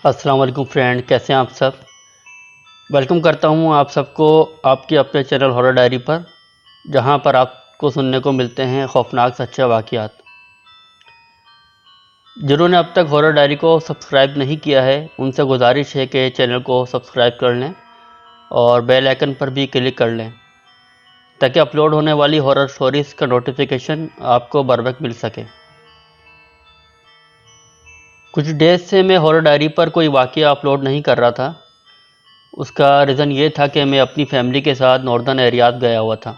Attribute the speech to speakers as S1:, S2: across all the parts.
S1: अस्सलाम वालेकुम फ्रेंड, कैसे हैं आप सब। वेलकम करता हूं आप सबको आपके अपने चैनल हॉरर डायरी पर, जहां पर आपको सुनने को मिलते हैं खौफनाक सच्चे वाक़यात। जिन्होंने अब तक हॉरर डायरी को सब्सक्राइब नहीं किया है उनसे गुजारिश है कि चैनल को सब्सक्राइब कर लें और बेल आइकन पर भी क्लिक कर लें, ताकि अपलोड होने वाली हॉरर स्टोरीज़ का नोटिफिकेशन आपको बर वक्त मिल सके। कुछ डेज से मैं हॉरर डायरी पर कोई वाक़या अपलोड नहीं कर रहा था। उसका रीज़न ये था कि मैं अपनी फैमिली के साथ नॉर्दर्न एरियाज़ गया हुआ था।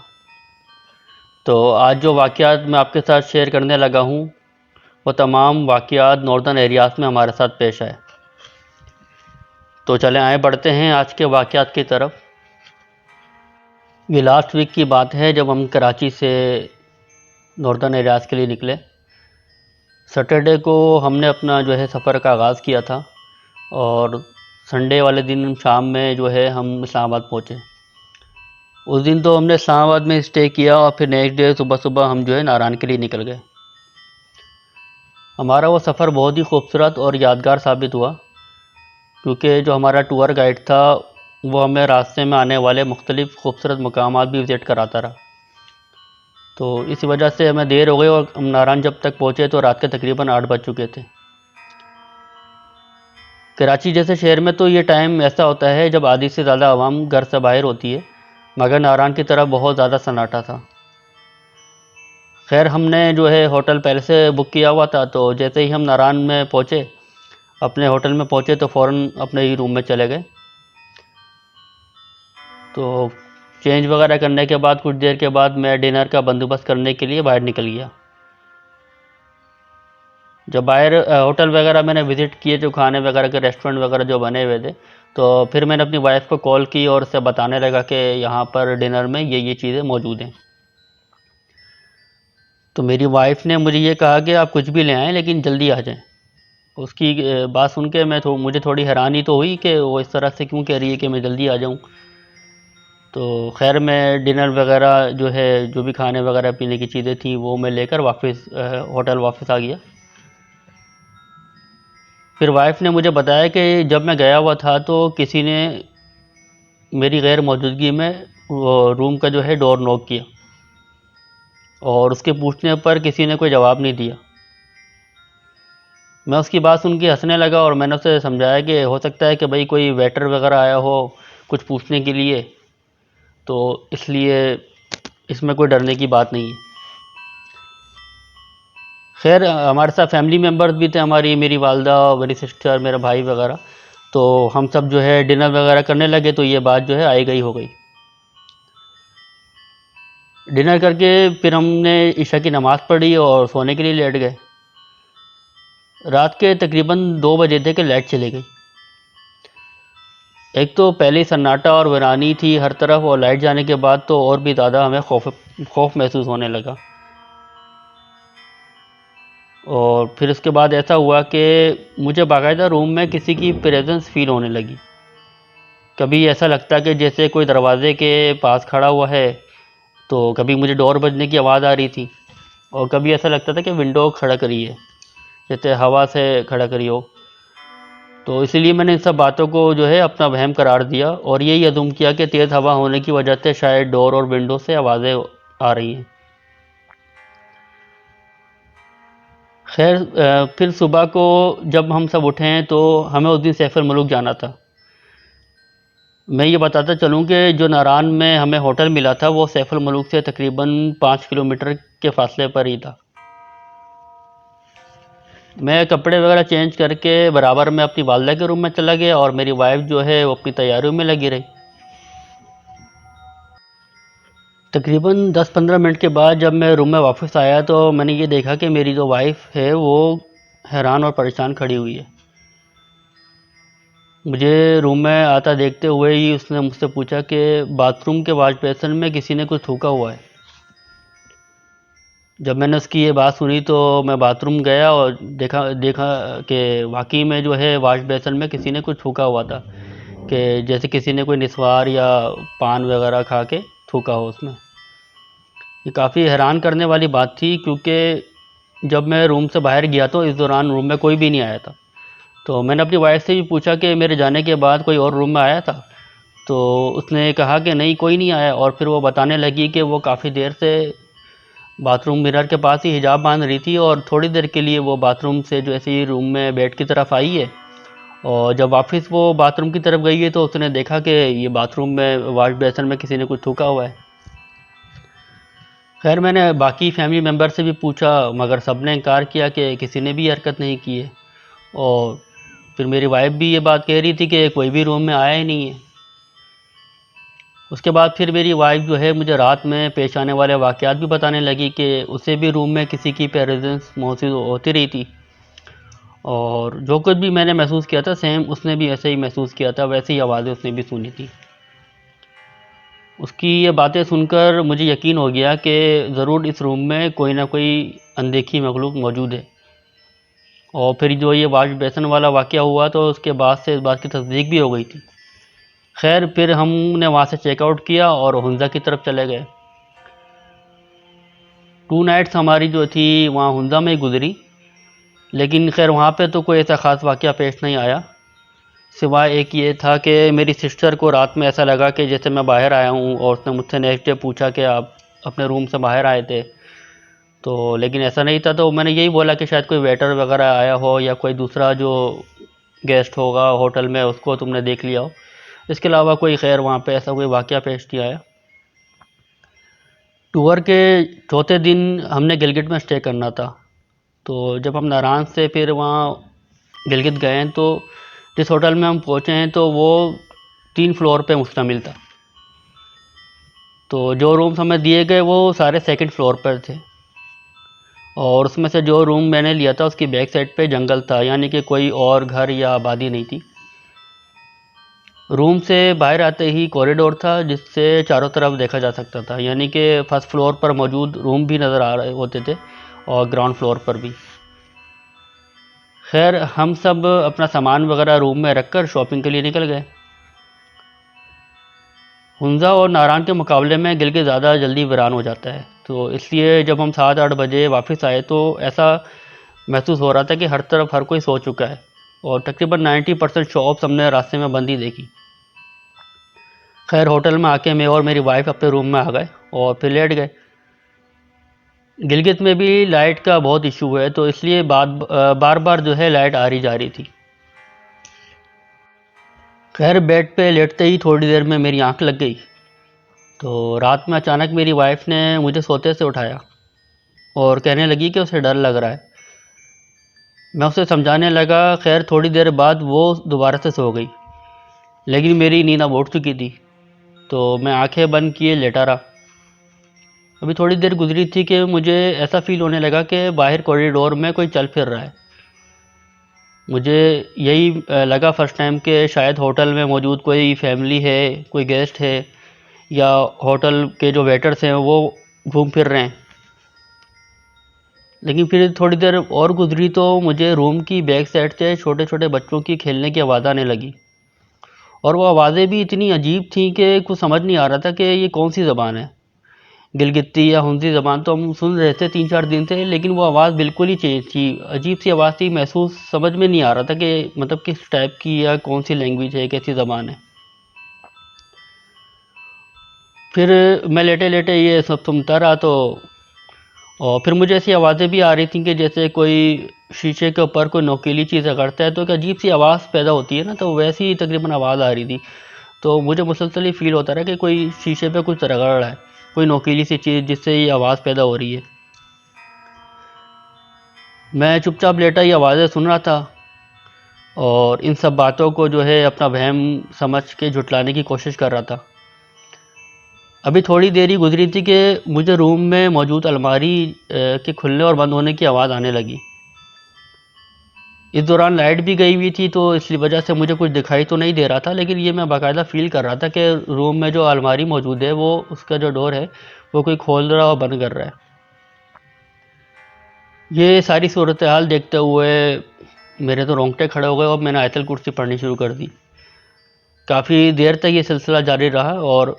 S1: तो आज जो वाक़यात मैं आपके साथ शेयर करने लगा हूँ वो तमाम वाक़यात नॉर्दर्न एरियाज़ में हमारे साथ पेश आए। तो चलें आए बढ़ते हैं आज के वाक़यात की तरफ। ये लास्ट वीक की बात है जब हम कराची से नॉर्दर्न एरियाज़ के लिए निकले। सैटरडे को हमने अपना जो है सफ़र का आगाज़ किया था और संडे वाले दिन शाम में जो है हम इस्लामाबाद पहुँचे। उस दिन तो हमने इस्लामाबाद में स्टे किया और फिर नेक्स्ट डे सुबह सुबह हम जो है नारायण के लिए निकल गए। हमारा वो सफ़र बहुत ही खूबसूरत और यादगार साबित हुआ, क्योंकि जो हमारा टूर गाइड था वो हमें रास्ते में आने वाले मुख्तलिफ़ खूबसूरत मकामात भी विज़िट कराता रहा। तो इस वजह से हमें देर हो गई और हम नारायण जब तक पहुँचे तो रात के तकरीबन 8 बज चुके थे। कराची जैसे शहर में तो ये टाइम ऐसा होता है जब आधी से ज़्यादा आवाम घर से बाहर होती है, मगर नारायण की तरफ बहुत ज़्यादा सन्नाटा था। खैर हमने जो है होटल पहले से बुक किया हुआ था, तो जैसे ही हम नारायण में पहुँचे, अपने होटल में पहुँचे तो फ़ौरन अपने ही रूम में चले गए। तो चेंज वगैरह करने के बाद कुछ देर के बाद मैं डिनर का बंदोबस्त करने के लिए बाहर निकल गया। जब बाहर होटल वगैरह मैंने विज़िट किए, जो खाने वगैरह के रेस्टोरेंट वगैरह जो बने हुए थे, तो फिर मैंने अपनी वाइफ को कॉल की और उससे बताने लगा कि यहाँ पर डिनर में ये चीज़ें मौजूद हैं। तो मेरी वाइफ ने मुझे ये कहा कि आप कुछ भी ले आएँ लेकिन जल्दी आ जाएँ। उसकी बात सुन के मुझे थोड़ी हैरानी तो हुई कि वो इस तरह से क्यों कह रही है कि मैं जल्दी आ जाऊँ। तो खैर मैं डिनर वगैरह जो है, जो भी खाने वगैरह पीने की चीज़ें थी वो मैं लेकर वापस होटल वापस आ गया। फिर वाइफ ने मुझे बताया कि जब मैं गया हुआ था तो किसी ने मेरी गैर मौजूदगी में वो रूम का जो है डोर नॉक किया और उसके पूछने पर किसी ने कोई जवाब नहीं दिया। मैं उसकी बात सुन के हंसने लगा और मैंने उसे समझाया कि हो सकता है कि भाई कोई वेटर वगैरह आया हो कुछ पूछने के लिए, तो इसलिए इसमें कोई डरने की बात नहीं है। खैर हमारे साथ फैमिली मेम्बर्स भी थे, मेरी वालदा, मेरी सिस्टर, मेरा भाई वगैरह। तो हम सब जो है डिनर वगैरह करने लगे तो ये बात जो है आई गई हो गई। डिनर करके फिर हमने इशा की नमाज़ पढ़ी और सोने के लिए लेट गए। रात के तकरीबन 2 बजे थे कि लाइट चली गई। एक तो पहले ही सन्नाटा और वीरानी थी हर तरफ, और लाइट जाने के बाद तो और भी ज़्यादा हमें खौफ महसूस होने लगा। और फिर उसके बाद ऐसा हुआ कि मुझे बाकायदा रूम में किसी की प्रेजेंस फील होने लगी। कभी ऐसा लगता कि जैसे कोई दरवाज़े के पास खड़ा हुआ है, तो कभी मुझे डोर बजने की आवाज़ आ रही थी, और कभी ऐसा लगता था कि विंडो खड़क रही है, जैसे हवा से खड़क रही हो। तो इसीलिए मैंने इन सब बातों को जो है अपना वहम करार दिया और यही अज़ूम किया कि तेज़ हवा होने की वजह से शायद डोर और विंडो से आवाज़ें आ रही हैं। खैर फिर सुबह को जब हम सब उठे हैं तो हमें उस दिन सैफुल मुल्क जाना था। मैं ये बताता चलूँ कि जो नारायण में हमें होटल मिला था वो सैफुल मुल्क से तकरीबन 5 किलोमीटर के फासले पर ही था। मैं कपड़े वगैरह चेंज करके बराबर में अपनी वालदा के रूम में चला गया और मेरी वाइफ जो है वो अपनी तैयारियों में लगी रही। तकरीबन 10-15 मिनट के बाद जब मैं रूम में वापस आया तो मैंने ये देखा कि मेरी जो वाइफ है वो हैरान और परेशान खड़ी हुई है। मुझे रूम में आता देखते हुए ही उसने मुझसे पूछा कि बाथरूम के वॉश बेसिन में किसी ने कुछ थूका हुआ है। जब मैंने उसकी ये बात सुनी तो मैं बाथरूम गया और देखा देखा कि वाकई में जो है वॉश बेसिन में किसी ने कुछ थूका हुआ था, कि जैसे किसी ने कोई निस्वार या पान वगैरह खा के थूका हो उसमें। ये काफ़ी हैरान करने वाली बात थी, क्योंकि जब मैं रूम से बाहर गया तो इस दौरान रूम में कोई भी नहीं आया था। तो मैंने अपनी वाइफ से भी पूछा कि मेरे जाने के बाद कोई और रूम में आया था, तो उसने कहा कि नहीं, कोई नहीं आया। और फिर वो बताने लगी कि वो काफ़ी देर से बाथरूम मिरर के पास ही हिजाब बांध रही थी, और थोड़ी देर के लिए वो बाथरूम से जो ऐसे ही रूम में बेड की तरफ आई है, और जब वापस वो बाथरूम की तरफ गई है तो उसने देखा कि ये बाथरूम में वाश बेसिन में किसी ने कुछ थूका हुआ है। खैर, मैंने बाकी फैमिली मेम्बर से भी पूछा, मगर सब ने इनकार किया कि किसी ने भी ये हरकत नहीं की है। और फिर मेरी वाइफ भी ये बात कह रही थी कि कोई भी रूम में आया ही नहीं है। उसके बाद फिर मेरी वाइफ जो है मुझे रात में पेश आने वाले वाक़यात भी बताने लगी कि उसे भी रूम में किसी की प्रेजेंस महसूस होती रही थी, और जो कुछ भी मैंने महसूस किया था सेम उसने भी ऐसे ही महसूस किया था, वैसे ही आवाज़ें उसने भी सुनी थी। उसकी ये बातें सुनकर मुझे यकीन हो गया कि ज़रूर इस रूम में कोई ना कोई अनदेखी मखलूक मौजूद है। और फिर जो ये वाश बेसिन वाला वाक़या हुआ तो उसके बाद से इस बात की तस्दीक भी हो गई थी। खैर, फिर हमने वहाँ से चेकआउट किया और हुंज़ा की तरफ चले गए। 2 नाइट्स हमारी जो थी वहाँ हुंज़ा में ही गुजरी, लेकिन खैर वहाँ पे तो कोई ऐसा ख़ास वाक़या पेश नहीं आया, सिवाय एक ये था कि मेरी सिस्टर को रात में ऐसा लगा कि जैसे मैं बाहर आया हूँ, और उसने मुझसे नेक्स्ट डे पूछा कि आप अपने रूम से बाहर आए थे, तो लेकिन ऐसा नहीं था। तो मैंने यही बोला कि शायद कोई वेटर वगैरह आया हो या कोई दूसरा जो गेस्ट होगा होटल में उसको तुमने देख लिया हो। इसके अलावा कोई खैर वहाँ पे ऐसा कोई वाक़या पेश नहीं आया। टूर के चौथे दिन हमने गिलगित में स्टे करना था, तो जब हम नारायण से फिर वहाँ गिलगित गए हैं तो जिस होटल में हम पहुँचे हैं तो वो 3 फ्लोर पे मुश्तमिल था। तो जो रूम्स हमें दिए गए वो सारे सेकंड फ्लोर पर थे, और उसमें से जो रूम मैंने लिया था उसकी बैक साइड पे जंगल था, यानी कि कोई और घर या आबादी नहीं थी। रूम से बाहर आते ही कॉरिडोर था जिससे चारों तरफ देखा जा सकता था, यानी कि फर्स्ट फ्लोर पर मौजूद रूम भी नज़र आ रहे होते थे और ग्राउंड फ्लोर पर भी। खैर, हम सब अपना सामान वगैरह रूम में रखकर शॉपिंग के लिए निकल गए। हुंज़ा और नारायण के मुकाबले में गिलगित ज़्यादा जल्दी वीरान हो जाता है, तो इसलिए जब हम 7-8 बजे वापस आए तो ऐसा महसूस हो रहा था कि हर तरफ हर कोई सो चुका है, और तकरीबन 90% शॉप्स हमने रास्ते में बंद ही देखी। खैर, होटल में आके मैं और मेरी वाइफ अपने रूम में आ गए और फिर लेट गए। गिलगित में भी लाइट का बहुत इशू है, तो इसलिए बार बार जो है लाइट आ रही जा रही थी। खैर, बेड पे लेटते ही थोड़ी देर में मेरी आंख लग गई, तो रात में अचानक मेरी वाइफ ने मुझे सोते से उठाया और कहने लगी कि उसे डर लग रहा है। मैं उसे समझाने लगा। खैर, थोड़ी देर बाद वो दोबारा से सो गई, लेकिन मेरी नींद अब उठ चुकी थी, तो मैं आंखें बंद किए लेटा रहा। अभी थोड़ी देर गुजरी थी कि मुझे ऐसा फील होने लगा कि बाहर कॉरिडोर में कोई चल फिर रहा है। मुझे यही लगा फर्स्ट टाइम कि शायद होटल में मौजूद कोई फैमिली है, कोई गेस्ट है, या होटल के जो वेटर्स हैं वो घूम फिर रहे हैं। लेकिन फिर थोड़ी देर और गुजरी तो मुझे रूम की बैक साइड से छोटे छोटे बच्चों की खेलने की आवाज़ आने लगी, और वो आवाज़ें भी इतनी अजीब थीं कि कुछ समझ नहीं आ रहा था कि ये कौन सी ज़बान है। गिलगिती या हुंज़ी ज़बान तो हम सुन रहे थे 3-4 दिन से, लेकिन वो आवाज़ बिल्कुल ही चेंज थी, अजीब सी आवाज़ थी। महसूस समझ में नहीं आ रहा था कि मतलब किस टाइप की या कौन सी लैंग्वेज है, कैसी ज़बान है। फिर मैं लेटे लेटे ये सब सुनता रहा, तो और फिर मुझे ऐसी आवाज़ें भी आ रही थी कि जैसे कोई शीशे के ऊपर कोई नोकीली चीज़ रगड़ता है तो एक अजीब सी आवाज़ पैदा होती है ना, तो वैसी ही तकरीबन आवाज़ आ रही थी। तो मुझे मुसलसल ही फील होता रहा कि कोई शीशे पे कुछ रगड़ रहा है, कोई नोकीली सी चीज़ जिससे ये आवाज़ पैदा हो रही है। मैं चुपचाप लेटा ये आवाज़ें सुन रहा था, और इन सब बातों को जो है अपना वहम समझ के झुटलाने की कोशिश कर रहा था। अभी थोड़ी देर ही गुजरी थी कि मुझे रूम में मौजूद अलमारी के खुलने और बंद होने की आवाज़ आने लगी। इस दौरान लाइट भी गई हुई थी, तो इस वजह से मुझे कुछ दिखाई तो नहीं दे रहा था, लेकिन ये मैं बाकायदा फ़ील कर रहा था कि रूम में जो अलमारी मौजूद है वो उसका जो डोर है वो कोई खोल रहा और बंद कर रहा है। ये सारी सूरत हाल देखते हुए मेरे तो रोंगटे खड़े हो गए और मैंने आयतल कुर्सी पढ़नी शुरू कर दी। काफ़ी देर तक ये सिलसिला जारी रहा, और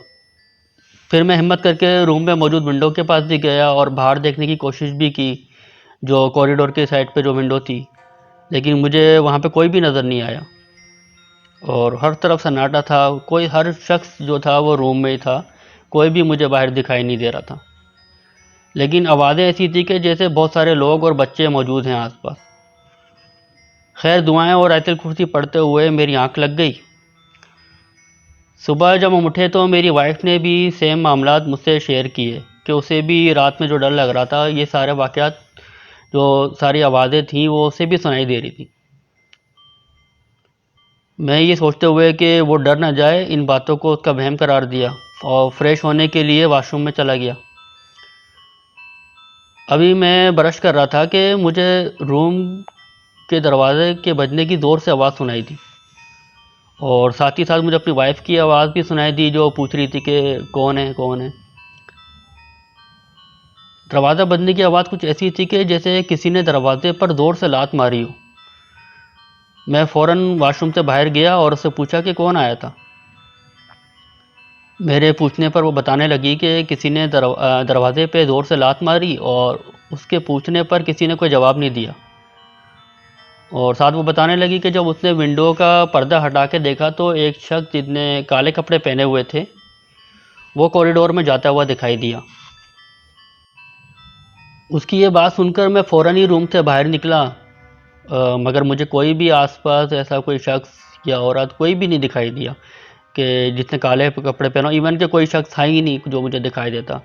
S1: फिर मैं हिम्मत करके रूम में मौजूद विंडो के पास भी गया और बाहर देखने की कोशिश भी की, जो कॉरिडोर के साइड पे जो विंडो थी। लेकिन मुझे वहाँ पे कोई भी नज़र नहीं आया और हर तरफ सन्नाटा था। हर शख्स जो था वो रूम में ही था, कोई भी मुझे बाहर दिखाई नहीं दे रहा था। लेकिन आवाज़ें ऐसी थी कि जैसे बहुत सारे लोग और बच्चे मौजूद हैं आसपास। खैर दुआएं और आयतुल कुर्सी पढ़ते हुए मेरी आंख लग गई। सुबह जब हम उठे तो मेरी वाइफ ने भी सेम मामलात मुझसे शेयर किए कि उसे भी रात में जो डर लग रहा था, ये सारे वाक़यात, जो सारी आवाज़ें थीं, वो उसे भी सुनाई दे रही थी। मैं ये सोचते हुए कि वो डर ना जाए, इन बातों को उसका वहम करार दिया और फ्रेश होने के लिए वॉशरूम में चला गया। अभी मैं ब्रश कर रहा था कि मुझे रूम के दरवाजे के बजने की ज़ोर से आवाज़ सुनाई दी और साथ ही साथ मुझे अपनी वाइफ की आवाज़ भी सुनाई दी, जो पूछ रही थी कि कौन है कौन है। दरवाज़ा बजने की आवाज़ कुछ ऐसी थी कि जैसे किसी ने दरवाजे पर ज़ोर से लात मारी हो। मैं फ़ौरन वॉशरूम से बाहर गया और उससे पूछा कि कौन आया था। मेरे पूछने पर वो बताने लगी कि किसी ने दरवाज़े पे ज़ोर से लात मारी और उसके पूछने पर किसी ने कोई जवाब नहीं दिया। और साथ वो बताने लगी कि जब उसने विंडो का पर्दा हटा के देखा तो एक शख्स जिसने काले कपड़े पहने हुए थे वो कॉरिडोर में जाता हुआ दिखाई दिया। उसकी ये बात सुनकर मैं फ़ौरन ही रूम से बाहर निकला, मगर मुझे कोई भी आसपास ऐसा कोई शख्स या औरत कोई भी नहीं दिखाई दिया कि जिसने काले कपड़े पहना। इवन कि कोई शख्स था ही नहीं जो मुझे दिखाई देता।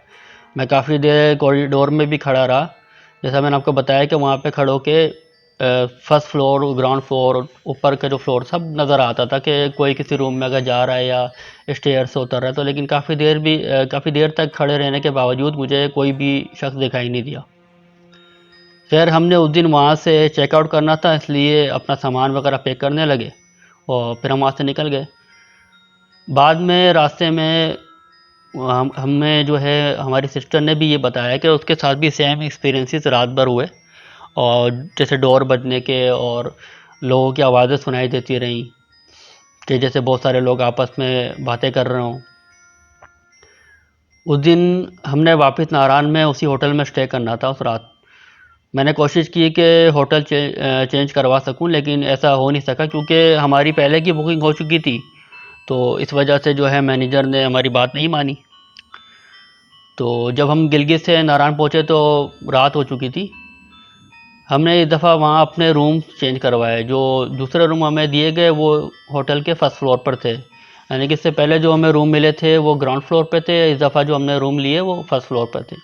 S1: मैं काफ़ी देर कॉरिडोर में भी खड़ा रहा। जैसा मैंने आपको बताया कि वहाँ पे खड़े होके फर्स्ट फ्लोर, ग्राउंड फ्लोर, ऊपर का जो फ्लोर सब नज़र आता था कि कोई किसी रूम में अगर जा रहा है या स्टेयर से उतर रहा है। तो लेकिन काफ़ी देर तक खड़े रहने के बावजूद मुझे कोई भी शख्स दिखाई नहीं दिया। खैर हमने उस दिन वहाँ से चेकआउट करना था, इसलिए अपना सामान वगैरह पैक करने लगे और फिर हम वहाँ से निकल गए। बाद में रास्ते में हमें जो है हमारी सिस्टर ने भी ये बताया कि उसके साथ भी सेम एक्सपीरियंसेस रात भर हुए और जैसे डोर बजने के और लोगों की आवाज़ें सुनाई देती रहीं कि जैसे बहुत सारे लोग आपस में बातें कर रहे हों। उस दिन हमने वापस नारायण में उसी होटल में स्टे करना था उस रात। मैंने कोशिश की कि होटल चेंज करवा सकूं, लेकिन ऐसा हो नहीं सका क्योंकि हमारी पहले की बुकिंग हो चुकी थी। तो इस वजह से जो है मैनेजर ने हमारी बात नहीं मानी। तो जब हम गिलगित से नारायण पहुँचे तो रात हो चुकी थी। हमने इस दफ़ा वहाँ अपने रूम चेंज करवाए। जो दूसरे रूम हमें दिए गए वो होटल के फर्स्ट फ्लोर पर थे, यानी कि इससे पहले जो हमें रूम मिले थे वो ग्राउंड फ्लोर पे थे। इस दफ़ा जो हमने रूम लिए वो फर्स्ट फ्लोर पर थे।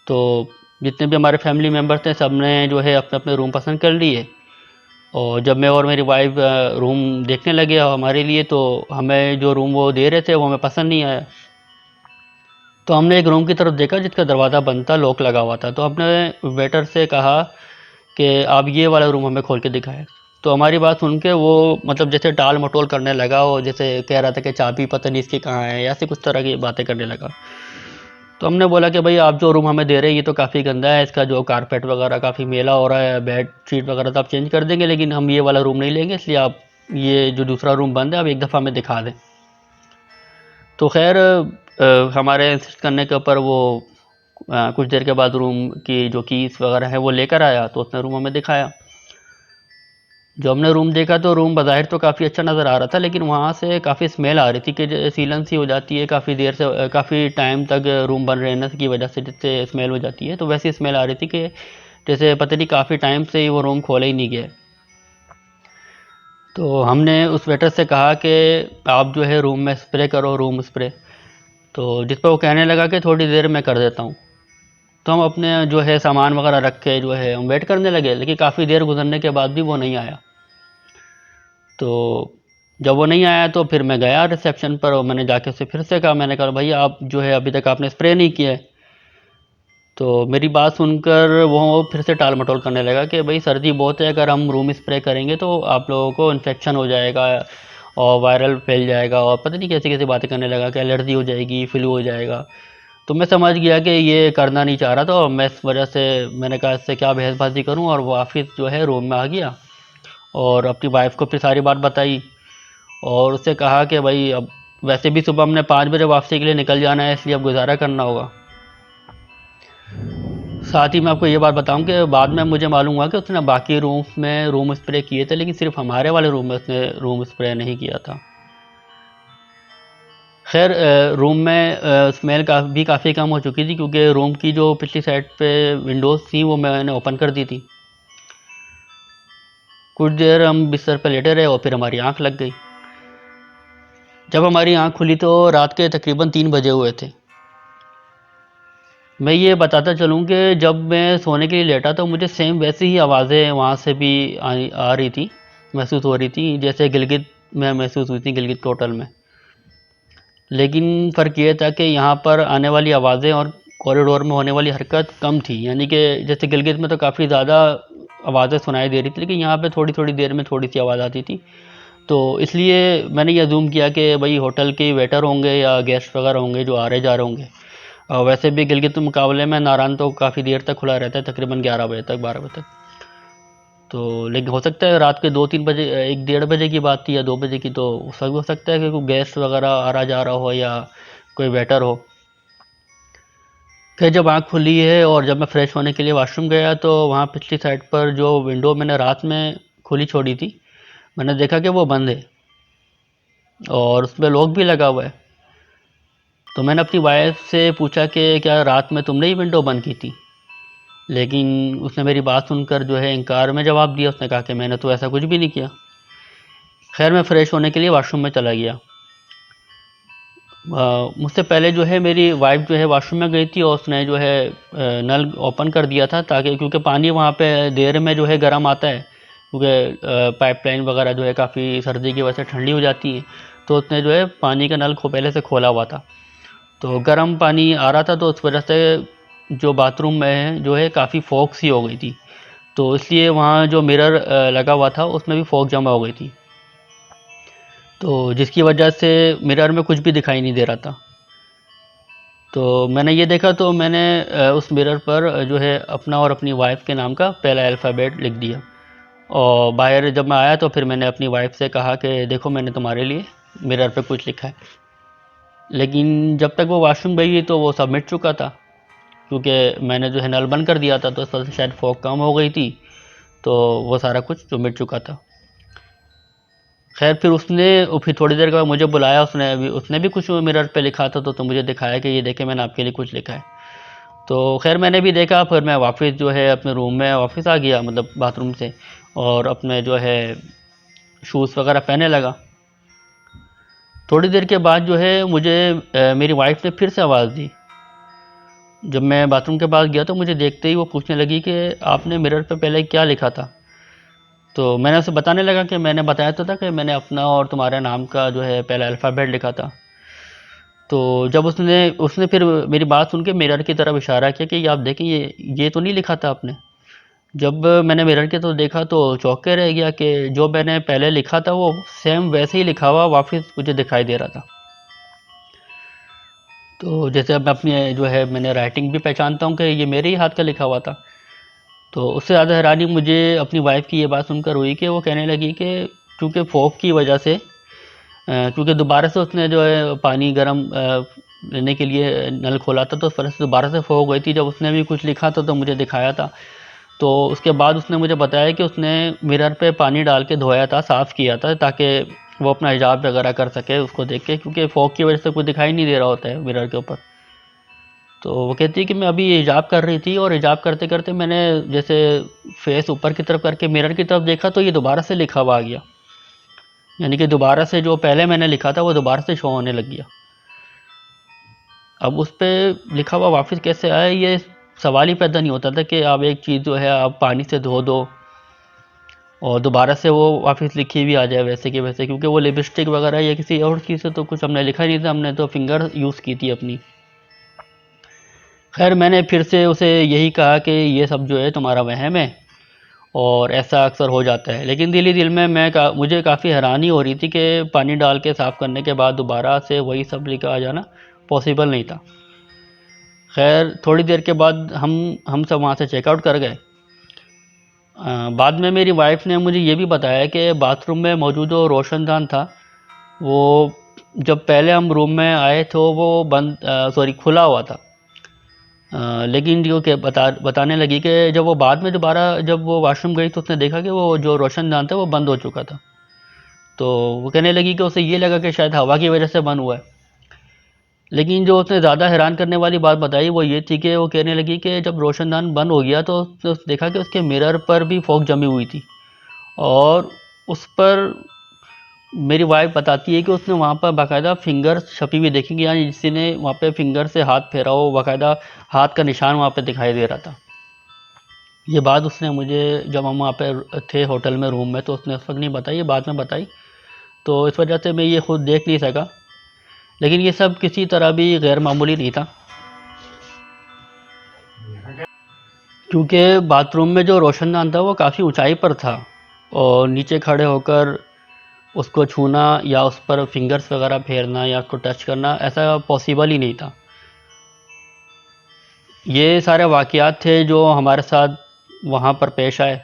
S1: तो जितने भी हमारे फैमिली मेम्बर थे सब ने जो है अपने अपने रूम पसंद कर लिए और जब मैं और मेरी वाइफ रूम देखने लगे हमारे लिए, तो हमें जो रूम वो दे रहे थे वो हमें पसंद नहीं आया। तो हमने एक रूम की तरफ देखा जिसका दरवाज़ा बंद था, लॉक लगा हुआ था। तो हमने वेटर से कहा कि आप ये वाला रूम हमें खोल के दिखाएं। तो हमारी बात सुन के वो मतलब जैसे टाल मटोल करने लगा और जैसे कह रहा था कि चाबी पता नहीं इसकी कहाँ है, या ऐसी कुछ तरह की बातें करने लगा। तो हमने बोला कि भाई आप जो रूम हमें दे रहे हैं ये तो काफ़ी गंदा है, इसका जो कारपेट वगैरह काफ़ी मैला हो रहा है, बेड शीट वगैरह तो आप चेंज कर देंगे, लेकिन हम ये वाला रूम नहीं लेंगे, इसलिए आप ये जो दूसरा रूम बंद है आप एक दफ़ा हमें दिखा दें। तो खैर हमारे इंसिस्ट करने के ऊपर वो कुछ देर के बाद रूम की जो कीज़ वगैरह है वो लेकर आया, तो उसने रूम हमें दिखाया। जो हमने रूम देखा तो रूम बज़ाहिर तो काफ़ी अच्छा नज़र आ रहा था, लेकिन वहाँ से काफ़ी स्मेल आ रही थी कि सीलन सी हो जाती है काफ़ी देर से, काफ़ी टाइम तक रूम बंद रहने की वजह से जिससे स्मेल हो जाती है, तो वैसी स्मेल आ रही थी कि जैसे पता नहीं काफ़ी टाइम से ही वो रूम खोला ही नहीं गया। तो हमने उस वेटर से कहा कि आप जो है रूम में स्प्रे करो, रूम स्प्रे। तो जिस पर वो कहने लगा कि थोड़ी देर में कर देता हूँ। तो हम अपने जो है सामान वगैरह रख के जो है हम वेट करने लगे, लेकिन काफ़ी देर गुजरने के बाद भी वो नहीं आया। तो जब वो नहीं आया तो फिर मैं गया रिसेप्शन पर और मैंने जाके उससे फिर से कहा, मैंने कहा भाई आप जो है अभी तक आपने स्प्रे नहीं किया है। तो मेरी बात सुनकर वो फिर से टाल मटोल करने लगा कि भाई सर्दी बहुत है, अगर हम रूम स्प्रे करेंगे तो आप लोगों को इन्फेक्शन हो जाएगा और वायरल फैल जाएगा, और पता नहीं कैसी कैसी बातें करने लगा कि एलर्जी हो जाएगी, फ्लू हो जाएगा। तो मैं समझ गया कि ये करना नहीं चाह रहा था और मैं इस वजह से मैंने कहा इससे क्या बहसबाजी करूं, और वो वापस जो है रूम में आ गया और अपनी वाइफ को फिर सारी बात बताई और उससे कहा कि भाई अब वैसे भी सुबह हमने 5 बजे वापसी के लिए निकल जाना है, इसलिए अब गुजारा करना होगा। साथ ही मैं आपको ये बात बताऊं कि बाद में मुझे मालूम हुआ कि उसने बाकी रूम में रूम स्प्रे किए थे, लेकिन सिर्फ हमारे वाले रूम में उसने रूम स्प्रे नहीं किया था। खैर रूम में स्मेल काफ़ी कम हो चुकी थी, क्योंकि रूम की जो पिछली साइड पे विंडोज़ थी वो मैंने ओपन कर दी थी। कुछ देर हम बिस्तर पर लेटे रहे और फिर हमारी आंख लग गई। जब हमारी आंख खुली तो रात के तकरीबन 3 बजे हुए थे। मैं ये बताता चलूँ कि जब मैं सोने के लिए लेटा तो मुझे सेम वैसी ही आवाज़ें वहाँ से भी आ रही थी, महसूस हो रही थी, जैसे गिलगित में महसूस हुई थी, गिलगित टोटल में। लेकिन फ़र्क ये था कि यहाँ पर आने वाली आवाज़ें और कॉरिडोर में होने वाली हरकत कम थी। यानी कि जैसे गिलगित में तो काफ़ी ज़्यादा आवाज़ें सुनाई दे रही थी, लेकिन यहाँ पे थोड़ी थोड़ी देर में थोड़ी सी आवाज़ आती थी। तो इसलिए मैंने ये अज्यूम किया कि भाई होटल के वेटर होंगे या गेस्ट वगैरह होंगे जो आ रहे जा रहे होंगे। वैसे भी गिलगित के मुकाबले में नारायण तो काफ़ी देर तक खुला रहता है, तकरीबन 11 बजे तक, 12 बजे तक। तो लेकिन हो सकता है रात के 2-3 बजे, 1-1:30 बजे की बात थी या 2 बजे की, तो उस वक्त हो सकता है कि कोई गेस्ट वगैरह आ रहा जा रहा हो या कोई वेटर हो। फिर जब आँख खुली है और जब मैं फ़्रेश होने के लिए वॉशरूम गया तो वहाँ पिछली साइड पर जो विंडो मैंने रात में खुली छोड़ी थी, मैंने देखा कि वो बंद है और उसमें लॉक भी लगा हुआ है। तो मैंने अपनी वाइफ से पूछा कि क्या रात में तुमने ही विंडो बंद की थी? लेकिन उसने मेरी बात सुनकर जो है इनकार में जवाब दिया। उसने कहा कि मैंने तो ऐसा कुछ भी नहीं किया। खैर मैं फ़्रेश होने के लिए वॉशरूम में चला गया। मुझसे पहले जो है मेरी वाइफ़ जो है वॉशरूम में गई थी और उसने जो है नल ओपन कर दिया था, ताकि क्योंकि पानी वहाँ पे देर में जो है गर्म आता है, क्योंकि पाइपलाइन वगैरह जो है काफ़ी सर्दी की वजह से ठंडी हो जाती है। तो उसने जो है पानी का नल पहले से खोला हुआ था, तो गर्म पानी आ रहा था, तो उस वजह से जो बाथरूम में जो है काफ़ी फॉग सी हो गई थी। तो इसलिए वहाँ जो मिरर लगा हुआ था उसमें भी फॉग जमा हो गई थी, तो जिसकी वजह से मिरर में कुछ भी दिखाई नहीं दे रहा था। तो मैंने ये देखा तो मैंने उस मिरर पर जो है अपना और अपनी वाइफ़ के नाम का पहला अल्फ़ाबेट लिख दिया। और बाहर जब मैं आया तो फिर मैंने अपनी वाइफ़ से कहा कि देखो मैंने तुम्हारे लिए मिरर पे कुछ लिखा है। लेकिन जब तक वो वॉशरूम गई तो वो सब मिट चुका था, क्योंकि मैंने जो है नल बंद कर दिया था, तो इस वजह से शायद फॉग कम हो गई थी, तो वो सारा कुछ जो मिट चुका था। खैर फिर थोड़ी देर के बाद मुझे बुलाया, उसने भी कुछ मिरर पे लिखा था, तो मुझे दिखाया कि ये देखें मैंने आपके लिए कुछ लिखा है। तो खैर मैंने भी देखा, फिर मैं वापस जो है अपने रूम में वापस आ गया, मतलब बाथरूम से, और अपने जो है शूज़ वगैरह पहनने लगा। थोड़ी देर के बाद जो है मुझे मेरी वाइफ़ ने फिर से आवाज़ दी। जब मैं बाथरूम के पास गया तो मुझे देखते ही वो पूछने लगी कि आपने मिरर पे पहले क्या लिखा था? तो मैंने उसे बताने लगा कि मैंने बताया तो था कि मैंने अपना और तुम्हारे नाम का जो है पहला अल्फ़ाबेट लिखा था। तो जब उसने उसने फिर मेरी बात सुन के मिरर की तरफ इशारा किया कि आप देखें, ये तो नहीं लिखा था आपने। जब मैंने मिरर के तो देखा तो चौंक के रह गया कि जो मैंने पहले लिखा था वो सेम वैसे ही लिखा हुआ वापस मुझे दिखाई दे रहा था। तो जैसे अब मैं अपनी जो है मैंने राइटिंग भी पहचानता हूँ कि ये मेरे ही हाथ का लिखा हुआ था। तो उससे ज़्यादा हैरानी मुझे अपनी वाइफ़ की ये बात सुनकर हुई कि वो कहने लगी कि क्योंकि फॉग की वजह से, क्योंकि दोबारा से उसने जो है पानी गर्म लेने के लिए नल खोला था, तो उस वजह से दोबारा से फॉग गई थी। जब उसने भी कुछ लिखा था तो मुझे दिखाया था। तो उसके बाद उसने मुझे बताया कि उसने मिरर पे पानी डाल के धोया था, साफ़ किया था, ताकि वो अपना हिजाब वगैरह कर सके उसको देख के, क्योंकि फॉग की वजह से कुछ दिखाई नहीं दे रहा होता है मिरर के ऊपर। तो वो कहती है कि मैं अभी हिजाब कर रही थी और हिजाब करते करते मैंने जैसे फेस ऊपर की तरफ करके मिरर की तरफ देखा तो ये दोबारा से लिखा हुआ आ गया। यानी कि दोबारा से जो पहले मैंने लिखा था वो दोबारा से शो होने लग गया। अब उस पर लिखा हुआ वापस कैसे आया, ये सवाल ही पैदा नहीं होता था कि आप एक चीज़ जो है आप पानी से धो दो और दोबारा से वो वापस लिखी भी आ जाए वैसे कि वैसे, क्योंकि वो लिपस्टिक वगैरह या किसी और चीज़ से तो कुछ हमने लिखा ही नहीं था, हमने तो फिंगर यूज़ की थी अपनी। खैर मैंने फिर से उसे यही कहा कि ये सब जो है तुम्हारा वहम है और ऐसा अक्सर हो जाता है। लेकिन दिल ही दिल में मुझे काफ़ी हैरानी हो रही थी कि पानी डाल के साफ़ करने के बाद दोबारा से वही सब लिखा आ जाना पॉसिबल नहीं था। खैर थोड़ी देर के बाद हम सब वहाँ से चेकआउट कर गए। बाद में मेरी वाइफ़ ने मुझे ये भी बताया कि बाथरूम में मौजूद जो रोशनदान था वो जब पहले हम रूम में आए तो वो खुला हुआ था। लेकिन जो कि बताने लगी कि जब वो बाद में दोबारा जब वो वॉशरूम गई तो उसने देखा कि वो जो रोशनदान था वो बंद हो चुका था। तो वो कहने लगी कि उसे ये लगा कि शायद हवा की वजह से बंद हुआ है। लेकिन जो उसने ज़्यादा हैरान करने वाली बात बताई वो ये थी कि वो कहने लगी कि जब रोशनदान बंद हो गया तो उसने देखा कि उसके मिरर पर भी फॉग जमी हुई थी, और उस पर मेरी वाइफ बताती है कि उसने वहाँ पर बाकायदा फिंगर छपी हुई देखी कि यानी किसी ने वहाँ पे फिंगर से हाथ फेरा हो, बाकायदा हाथ का निशान वहाँ पे दिखाई दे रहा था। ये बात उसने मुझे जब हम वहाँ पे थे होटल में रूम में तो उसने उस वक्त नहीं बताई, ये बाद में बताई। तो इस वजह से मैं ये खुद देख नहीं सका, लेकिन ये सब किसी तरह भी गैर मामूली नहीं था, क्योंकि बाथरूम में जो रोशनदान था वो काफ़ी ऊंचाई पर था और नीचे खड़े होकर उसको छूना या उस पर फिंगर्स वगैरह फेरना या उसको टच करना ऐसा पॉसिबल ही नहीं था। ये सारे वाक़यात थे जो हमारे साथ वहाँ पर पेश आए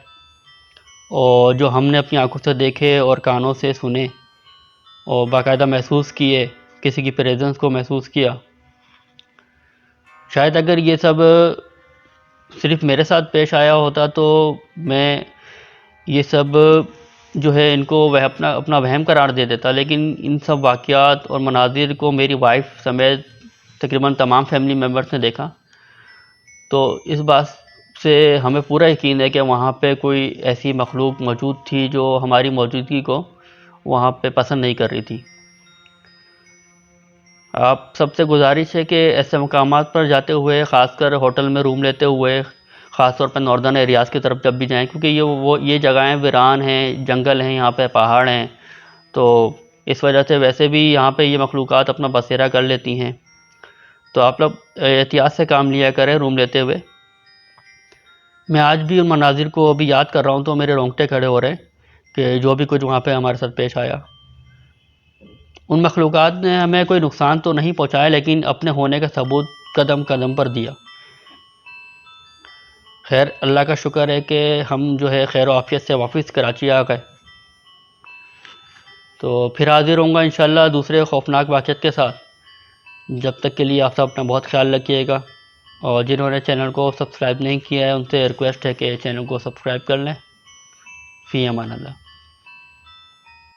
S1: और जो हमने अपनी आंखों से देखे और कानों से सुने और बाकायदा महसूस किए, किसी की प्रेजेंस को महसूस किया। शायद अगर ये सब सिर्फ मेरे साथ पेश आया होता तो मैं ये सब जो है इनको वह अपना अपना वहम करार दे देता, लेकिन इन सब वाक़यात और मनाजिर को मेरी वाइफ समेत तकरीबन तमाम फैमिली मेम्बर्स ने देखा। तो इस बात से हमें पूरा यकीन है कि वहाँ पे कोई ऐसी मखलूक मौजूद थी जो हमारी मौजूदगी को वहाँ पे पसंद नहीं कर रही थी। आप सबसे गुजारिश है कि ऐसे मकामात पर जाते हुए, ख़ासकर होटल में रूम लेते हुए, ख़ास तौर पर नॉर्दर्न एरियाज़ की तरफ जब भी जाएं, क्योंकि ये जगहें वीरान हैं, जंगल हैं, यहाँ पे पहाड़ हैं, तो इस वजह से वैसे भी यहाँ पे ये मखलूक़ात अपना बसेरा कर लेती हैं। तो आप लोग एहतियात से काम लिया करें रूम लेते हुए। मैं आज भी उन मनाजिर को अभी याद कर रहा हूँ तो मेरे रोंगटे खड़े हो रहे हैं कि जो भी कुछ वहाँ पे हमारे साथ पेश आया। उन मखलूक़ात ने हमें कोई नुकसान तो नहीं पहुँचाया, लेकिन अपने होने का सबूत कदम कदम पर दिया। खैर, अल्लाह का शुक्र है कि हम जो है खैर आफियत से वापस कराची आ गए। तो फिर हाज़िर होऊंगा इंशाल्लाह दूसरे खौफनाक वाक़ियत के साथ। जब तक के लिए आप सब अपना बहुत ख्याल रखिएगा, और जिन्होंने चैनल को सब्सक्राइब नहीं किया है उनसे रिक्वेस्ट है कि चैनल को सब्सक्राइब कर लें। फ़ी अमान अल्लाह।